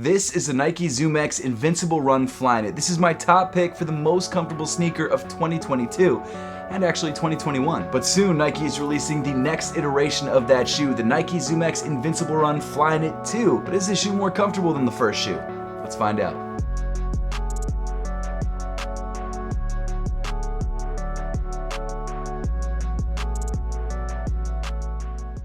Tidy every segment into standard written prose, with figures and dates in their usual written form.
This is the Nike ZOOMX Invincible Run Flyknit. This is my top pick for the most comfortable sneaker of 2022. And actually 2021. But soon Nike is releasing the next iteration of that shoe, the Nike ZOOMX Invincible Run Flyknit 2. But is this shoe more comfortable than the first shoe? Let's find out.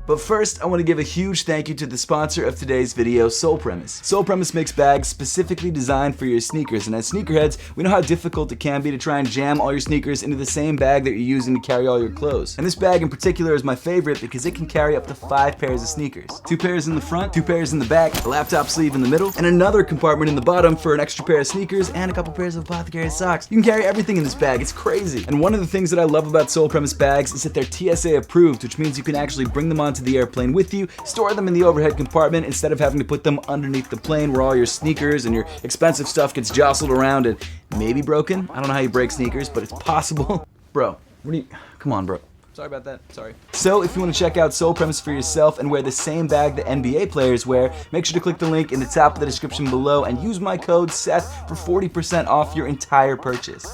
But first, I want to give a huge thank you to the sponsor of today's video, Sole Premise. Sole Premise makes bags specifically designed for your sneakers, and as sneakerheads, we know how difficult it can be to try and jam all your sneakers into the same bag that you're using to carry all your clothes. And this bag in particular is my favorite because it can carry up to 5 pairs of sneakers. 2 pairs in the front, 2 pairs in the back, a laptop sleeve in the middle, and another compartment in the bottom for an extra pair of sneakers and a couple pairs of apothecary socks. You can carry everything in this bag, it's crazy. And one of the things that I love about Sole Premise bags is that they're TSA approved, which means you can actually bring them onto the airplane with you, store them in the overhead compartment instead of having to put them underneath the plane where all your sneakers and your expensive stuff gets jostled around and maybe broken. I don't know how you break sneakers, but it's possible. Bro, come on, bro. Sorry about that, sorry. So if you want to check out Sole Premise for yourself and wear the same bag that NBA players wear, make sure to click the link in the top of the description below and use my code SETH for 40% off your entire purchase.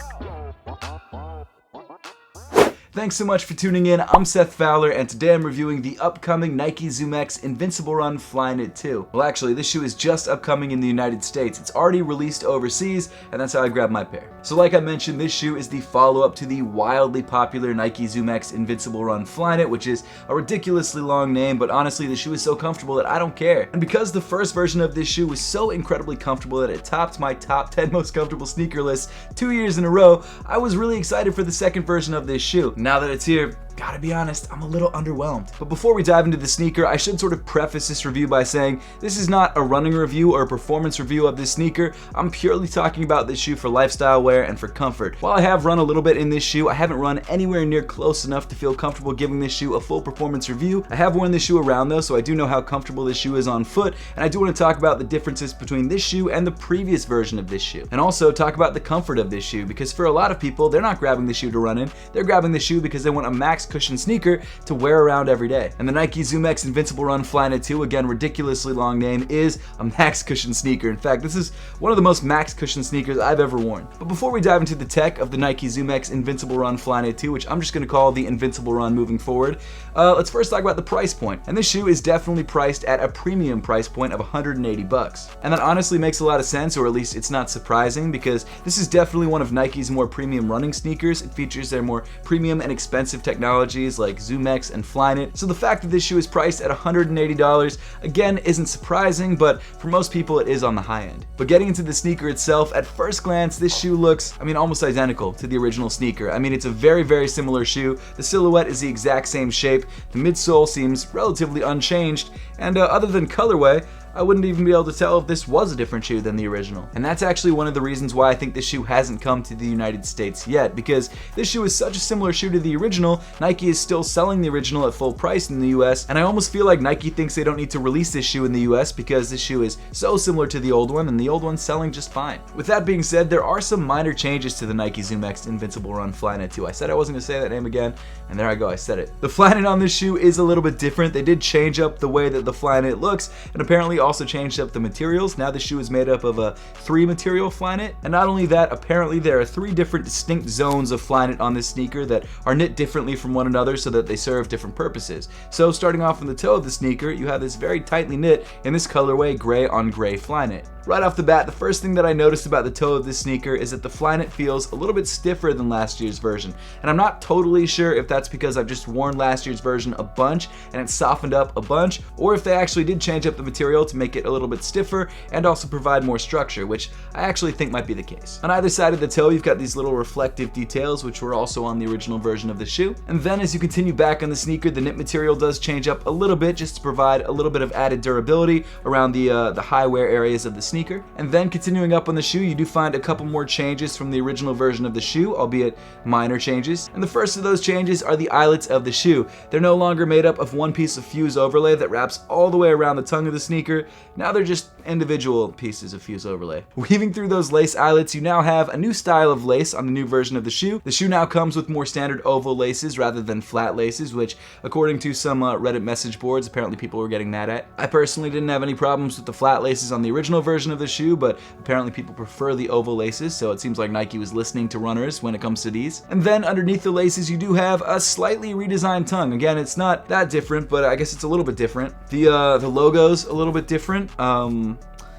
Thanks so much for tuning in. I'm Seth Fowler, and today I'm reviewing the upcoming Nike ZOOMX Invincible Run Flyknit 2. Well, actually, this shoe is just upcoming in the United States. It's already released overseas, and that's how I grabbed my pair. So like I mentioned, this shoe is the follow-up to the wildly popular Nike ZOOMX Invincible Run Flyknit, which is a ridiculously long name, but honestly, the shoe is so comfortable that I don't care. And because the first version of this shoe was so incredibly comfortable that it topped my top 10 most comfortable sneaker list 2 years in a row, I was really excited for the second version of this shoe. Now that it's here, gotta be honest, I'm a little underwhelmed. But before we dive into the sneaker, I should sort of preface this review by saying this is not a running review or a performance review of this sneaker. I'm purely talking about this shoe for lifestyle wear and for comfort. While I have run a little bit in this shoe, I haven't run anywhere near close enough to feel comfortable giving this shoe a full performance review. I have worn this shoe around though, so I do know how comfortable this shoe is on foot, and I do want to talk about the differences between this shoe and the previous version of this shoe. And also talk about the comfort of this shoe, because for a lot of people, they're not grabbing the shoe to run in, they're grabbing the shoe because they want a max cushion sneaker to wear around every day. And the Nike ZOOMX Invincible Run Flyknit 2, again, ridiculously long name, is a max cushion sneaker. In fact, this is one of the most max cushion sneakers I've ever worn. But before we dive into the tech of the Nike ZOOMX Invincible Run Flyknit 2, which I'm just going to call the Invincible Run moving forward, let's first talk about the price point. And this shoe is definitely priced at a premium price point of $180. And that honestly makes a lot of sense, or at least it's not surprising, because this is definitely one of Nike's more premium running sneakers. It features their more premium and expensive technologies like ZOOMX and Flyknit. So the fact that this shoe is priced at $180 again isn't surprising, but for most people it is on the high end. But getting into the sneaker itself, at first glance this shoe looks, almost identical to the original sneaker. It's a very, very similar shoe. The silhouette is the exact same shape. The midsole seems relatively unchanged, and other than colorway, I wouldn't even be able to tell if this was a different shoe than the original. And that's actually one of the reasons why I think this shoe hasn't come to the United States yet, because this shoe is such a similar shoe to the original. Nike is still selling the original at full price in the US, and I almost feel like Nike thinks they don't need to release this shoe in the US because this shoe is so similar to the old one, and the old one's selling just fine. With that being said, there are some minor changes to the Nike ZOOMX Invincible Run Flyknit 2. I said I wasn't going to say that name again, and there I go, I said it. The Flyknit on this shoe is a little bit different. They did change up the way that the Flyknit looks, and apparently also changed up the materials. Now the shoe is made up of a 3 material Flyknit, and not only that, apparently there are 3 different distinct zones of Flyknit on this sneaker that are knit differently from one another so that they serve different purposes. So starting off from the toe of the sneaker, you have this very tightly knit, in this colorway, gray on gray Flyknit. Right off the bat, the first thing that I noticed about the toe of this sneaker is that the Flyknit feels a little bit stiffer than last year's version. And I'm not totally sure if that's because I've just worn last year's version a bunch and it's softened up a bunch, or if they actually did change up the material to make it a little bit stiffer and also provide more structure, which I actually think might be the case. On either side of the toe, you've got these little reflective details, which were also on the original version of the shoe. And then as you continue back on the sneaker, the knit material does change up a little bit just to provide a little bit of added durability around the high wear areas of the sneaker. And then continuing up on the shoe, you do find a couple more changes from the original version of the shoe, albeit minor changes. And the first of those changes are the eyelets of the shoe. They're no longer made up of one piece of fuse overlay that wraps all the way around the tongue of the sneaker. Now they're just individual pieces of fuse overlay. Weaving through those lace eyelets, you now have a new style of lace on the new version of the shoe. The shoe now comes with more standard oval laces rather than flat laces, which according to some Reddit message boards, apparently people were getting mad at. I personally didn't have any problems with the flat laces on the original version version of the shoe, but apparently people prefer the oval laces, so it seems like Nike was listening to runners when it comes to these. And then underneath the laces, you do have a slightly redesigned tongue. Again, it's not that different, but I guess it's a little bit different. The logo's a little bit different.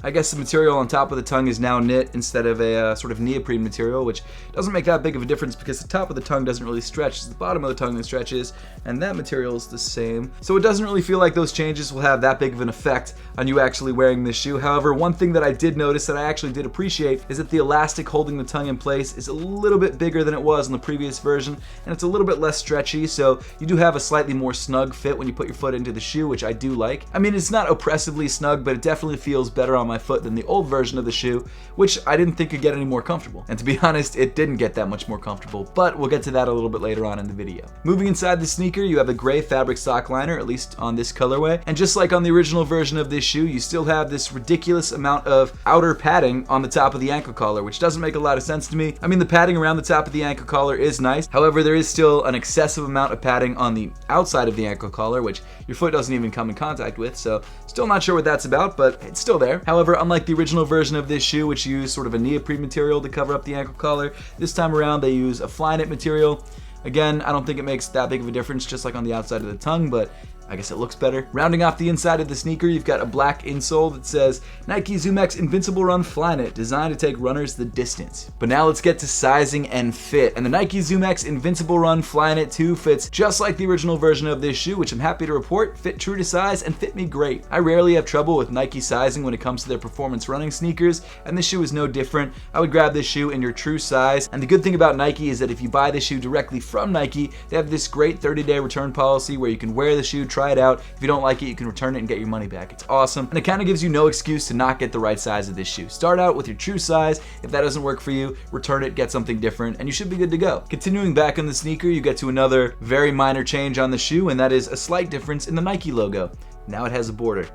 I guess the material on top of the tongue is now knit instead of a sort of neoprene material, which doesn't make that big of a difference because the top of the tongue doesn't really stretch. It's the bottom of the tongue that stretches, and that material is the same. So it doesn't really feel like those changes will have that big of an effect on you actually wearing this shoe. However, one thing that I did notice that I actually did appreciate is that the elastic holding the tongue in place is a little bit bigger than it was in the previous version, and it's a little bit less stretchy, so you do have a slightly more snug fit when you put your foot into the shoe, which I do like. I mean, it's not oppressively snug, but it definitely feels better on my foot than the old version of the shoe, which I didn't think could get any more comfortable. And to be honest, it didn't get that much more comfortable, but we'll get to that a little bit later on in the video. Moving inside the sneaker, you have a gray fabric sock liner, at least on this colorway. And just like on the original version of this shoe, you still have this ridiculous amount of outer padding on the top of the ankle collar, which doesn't make a lot of sense to me. I mean, the padding around the top of the ankle collar is nice. However, there is still an excessive amount of padding on the outside of the ankle collar, which your foot doesn't even come in contact with, so still not sure what that's about, but it's still there. However, unlike the original version of this shoe, which used sort of a neoprene material to cover up the ankle collar, this time around they use a Flyknit material. Again, I don't think it makes that big of a difference, just like on the outside of the tongue, but I guess it looks better. Rounding off the inside of the sneaker, you've got a black insole that says Nike ZOOMX Invincible Run Flyknit, designed to take runners the distance. But now let's get to sizing and fit. And the Nike ZOOMX Invincible Run Flyknit 2 fits just like the original version of this shoe, which I'm happy to report fit true to size and fit me great. I rarely have trouble with Nike sizing when it comes to their performance running sneakers, and this shoe is no different. I would grab this shoe in your true size. And the good thing about Nike is that if you buy this shoe directly from Nike, they have this great 30-day return policy where you can wear the shoe, try it out. If you don't like it, you can return it and get your money back. It's awesome, and it kind of gives you no excuse to not get the right size of this shoe. Start out with your true size. If that doesn't work for you, return it, get something different, and you should be good to go. Continuing back on the sneaker, you get to another very minor change on the shoe, and that is a slight difference in the Nike logo. Now it has a border.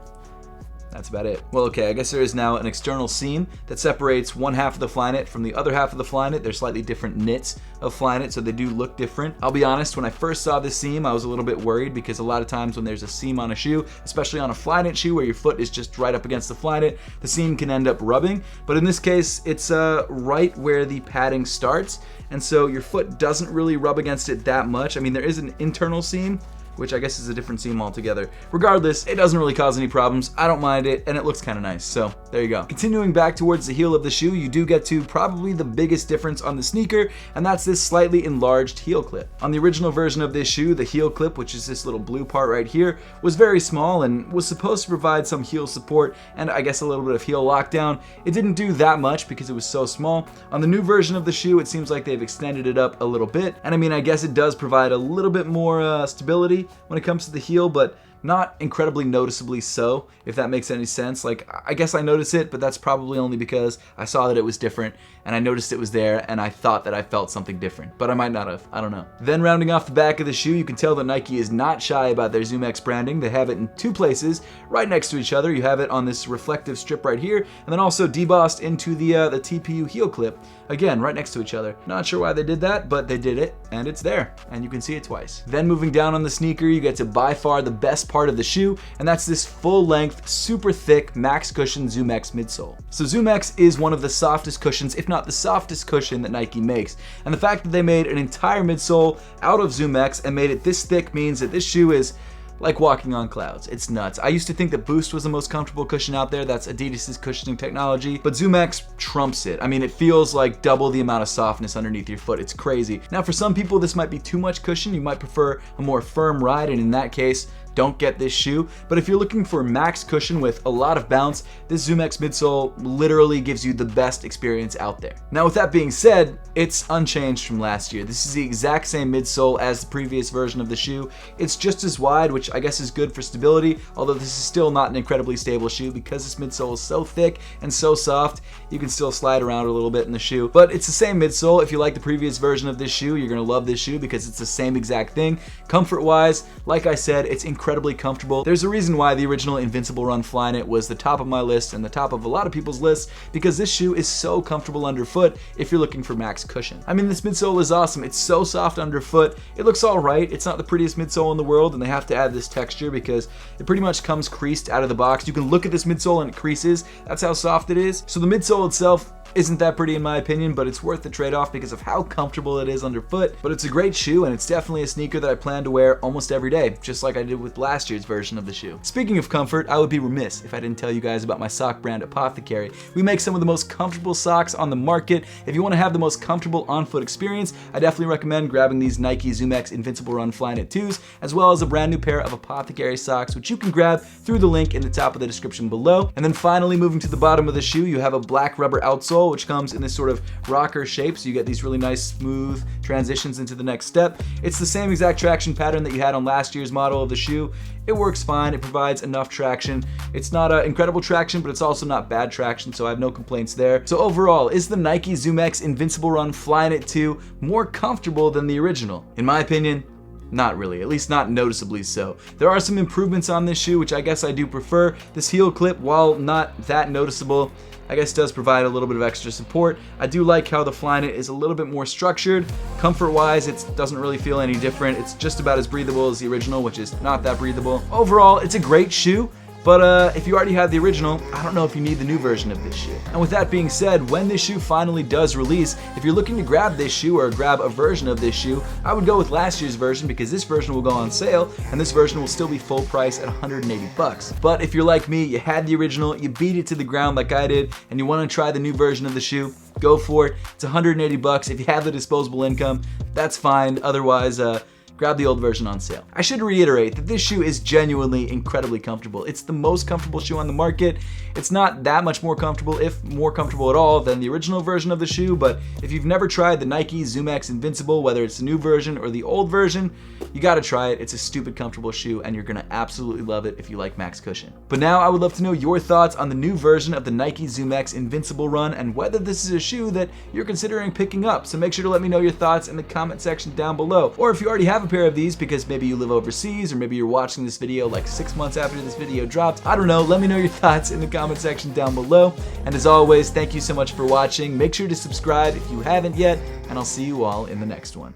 That's about it. Well, okay, I guess there is now an external seam that separates one half of the Flyknit from the other half of the Flyknit. They're slightly different knits of Flyknit, so they do look different. I'll be honest, when I first saw this seam, I was a little bit worried because a lot of times when there's a seam on a shoe, especially on a Flyknit shoe where your foot is just right up against the Flyknit, the seam can end up rubbing. But in this case, it's right where the padding starts, and so your foot doesn't really rub against it that much. I mean, there is an internal seam, which I guess is a different seam altogether. Regardless, it doesn't really cause any problems. I don't mind it, and it looks kind of nice, so there you go. Continuing back towards the heel of the shoe, you do get to probably the biggest difference on the sneaker, and that's this slightly enlarged heel clip. On the original version of this shoe, the heel clip, which is this little blue part right here, was very small and was supposed to provide some heel support and I guess a little bit of heel lockdown. It didn't do that much because it was so small. On the new version of the shoe, it seems like they've extended it up a little bit, and I mean, I guess it does provide a little bit more stability when it comes to the heel, but not incredibly noticeably so, if that makes any sense. Like, I guess I notice it, but that's probably only because I saw that it was different and I noticed it was there and I thought that I felt something different, but I might not have. I don't know. Then rounding off the back of the shoe, you can tell that Nike is not shy about their ZOOMX branding. They have it in two places right next to each other. You have it on this reflective strip right here, and then also debossed into the TPU heel clip, again right next to each other. Not sure why they did that, but they did it, and it's there, and you can see it twice. Then moving down on the sneaker, you get to by far the best part of the shoe, and that's this full-length, super thick max cushion ZOOMX midsole. So ZOOMX is one of the softest cushions, if not the softest cushion that Nike makes, and the fact that they made an entire midsole out of ZOOMX and made it this thick means that this shoe is like walking on clouds. It's nuts. I used to think that Boost was the most comfortable cushion out there. That's Adidas's cushioning technology, but ZOOMX trumps it. I mean, it feels like double the amount of softness underneath your foot. It's crazy. Now, for some people, this might be too much cushion. You might prefer a more firm ride, and in that case, don't get this shoe. But if you're looking for max cushion with a lot of bounce, this ZOOMX midsole literally gives you the best experience out there. Now, with that being said, it's unchanged from last year. This is the exact same midsole as the previous version of the shoe. It's just as wide, which I guess is good for stability, although this is still not an incredibly stable shoe because this midsole is so thick and so soft, you can still slide around a little bit in the shoe. But it's the same midsole. If you like the previous version of this shoe, you're gonna love this shoe because it's the same exact thing. Comfort-wise, like I said, it's incredible incredibly comfortable. There's a reason why the original Invincible Run Flyknit was the top of my list and the top of a lot of people's lists, because this shoe is so comfortable underfoot if you're looking for max cushion. I mean, this midsole is awesome. It's so soft underfoot. It looks all right. It's not the prettiest midsole in the world, and they have to add this texture because it pretty much comes creased out of the box. You can look at this midsole and it creases. That's how soft it is. So the midsole itself isn't that pretty in my opinion, but it's worth the trade-off because of how comfortable it is underfoot. But it's a great shoe, and it's definitely a sneaker that I plan to wear almost every day, just like I did with last year's version of the shoe. Speaking of comfort, I would be remiss if I didn't tell you guys about my sock brand Apothecary. We make some of the most comfortable socks on the market. If you want to have the most comfortable on-foot experience, I definitely recommend grabbing these Nike ZOOMX Invincible Run Flyknit 2s, as well as a brand new pair of Apothecary socks, which you can grab through the link in the top of the description below. And then finally, moving to the bottom of the shoe, you have a black rubber outsole, which comes in this sort of rocker shape, so you get these really nice smooth transitions into the next step. It's the same exact traction pattern that you had on last year's model of the shoe. It works fine. It provides enough traction. It's not incredible traction, but it's also not bad traction, so I have no complaints there. So overall, is the Nike ZOOMX Invincible Run Flyknit 2 more comfortable than the original? In my opinion, not really, at least not noticeably so. There are some improvements on this shoe, which I guess I do prefer. This heel clip, while not that noticeable, I guess does provide a little bit of extra support. I do like how the Flyknit is a little bit more structured. Comfort-wise, it doesn't really feel any different. It's just about as breathable as the original, which is not that breathable. Overall, it's a great shoe. But if you already have the original, I don't know if you need the new version of this shoe. And with that being said, when this shoe finally does release, if you're looking to grab this shoe or grab a version of this shoe, I would go with last year's version because this version will go on sale and this version will still be full price at 180 bucks. But if you're like me, you had the original, you beat it to the ground like I did, and you want to try the new version of the shoe, go for it. It's 180 bucks. If you have the disposable income, that's fine. Otherwise, grab the old version on sale. I should reiterate that this shoe is genuinely incredibly comfortable. It's the most comfortable shoe on the market. It's not that much more comfortable, if more comfortable at all, than the original version of the shoe, but if you've never tried the Nike ZOOMX Invincible, whether it's the new version or the old version, you gotta try it. It's a stupid comfortable shoe, and you're gonna absolutely love it if you like max cushion. But now I would love to know your thoughts on the new version of the Nike ZOOMX Invincible Run and whether this is a shoe that you're considering picking up. So make sure to let me know your thoughts in the comment section down below. Or if you already have a pair of these because maybe you live overseas or maybe you're watching this video like 6 months after this video dropped, I don't know, let me know your thoughts in the comment section down below. And as always, thank you so much for watching. Make sure to subscribe if you haven't yet, and I'll see you all in the next one.